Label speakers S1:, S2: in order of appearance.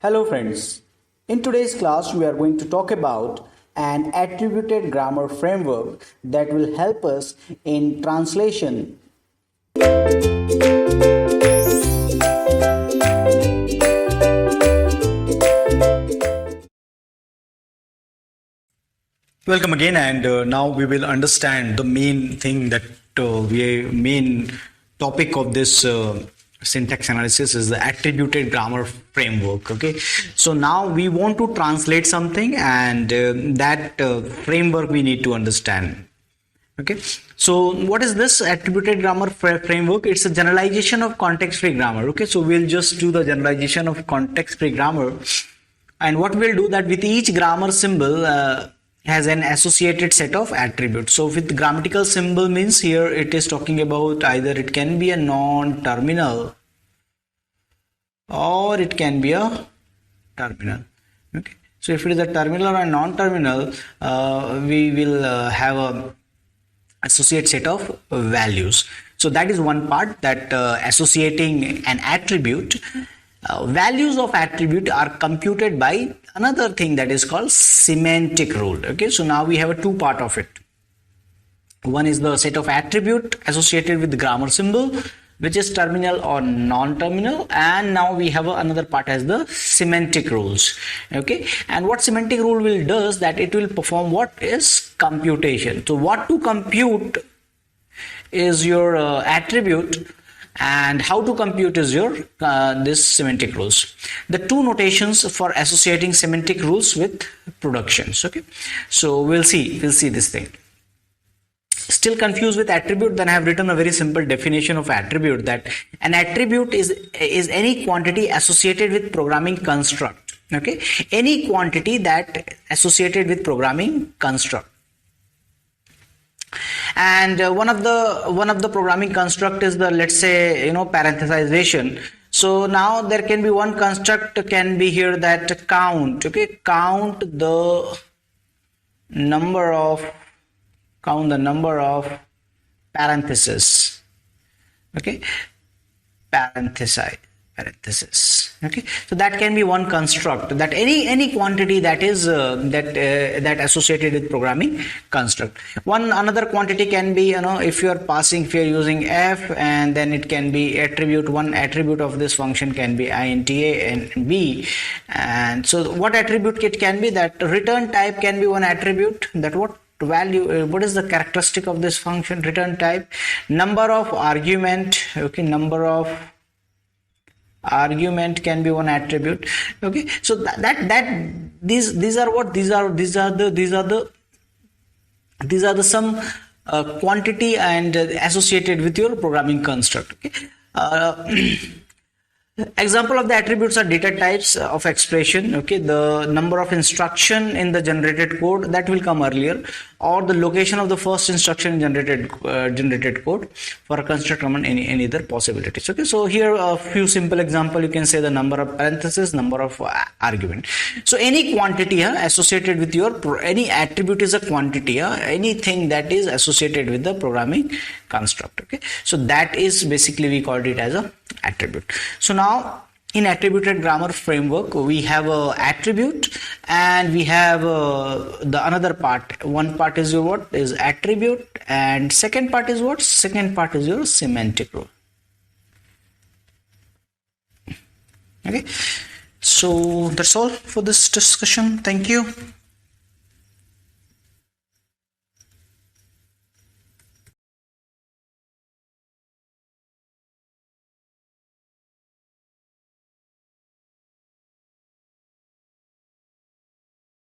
S1: Hello friends, in today's class we are going to talk about an attributed grammar framework that will help us in translation. Welcome again, and now we will understand the main thing that main topic of this syntax analysis is the attributed grammar framework. Okay, so now we want to translate something, and that framework we need to understand. Okay, so what is this attributed grammar framework? It's a generalization of context-free grammar. Okay, so we'll just do the generalization of context-free grammar, and what we'll do that with each grammar symbol has an associated set of attributes. So with grammatical symbol means here it is talking about either it can be a non-terminal or it can be a terminal. Okay, so if it is a terminal or non-terminal, we will have a associate set of values. So that is one part, that associating an attribute. Values of attribute are computed by another thing that is called semantic rule. Okay, so now we have a two part of it. One is the set of attribute associated with the grammar symbol, which is terminal or non-terminal, and now we have another part as the semantic rules. Okay, and what semantic rule will does that it will perform what is computation. So what to compute is your attribute, and how to compute is your this semantic rules. The two notations for associating semantic rules with productions. Okay, so we'll see this thing. Still confused with attribute? Then I have written a very simple definition of attribute, that an attribute is any quantity associated with programming construct. Okay, any quantity that associated with programming construct. And one of the programming construct is the, let's say, parenthesization. So now there can be one construct can be here that count. Okay, count the number of parentheses. Okay, parenthesis. Okay, so that can be one construct, that any quantity that is that associated with programming construct. Another quantity can be, if you are using f, and then it can be attribute. One attribute of this function can be INTA and b. And so what attribute it can be? That return type can be one attribute. That what value, what is the characteristic of this function? Return type. Number of argument. Okay, number of argument can be one attribute. Okay, so these are the some quantity and associated with your programming construct. Okay, example of the attributes are data types of expression. Okay, the number of instruction in the generated code, that will come earlier, or the location of the first instruction in generated code for a construct among any other possibilities. Okay, so here a few simple example. You can say the number of parentheses, number of argument. So any quantity associated with your any attribute is a quantity, anything that is associated with the programming construct. Okay, so that is basically we called it as a attribute. So now in attributed grammar framework we have a attribute, and we have the another part. One part is your what is attribute, and second part is what? Second part is your semantic rule. Okay, so that's all for this discussion. Thank you.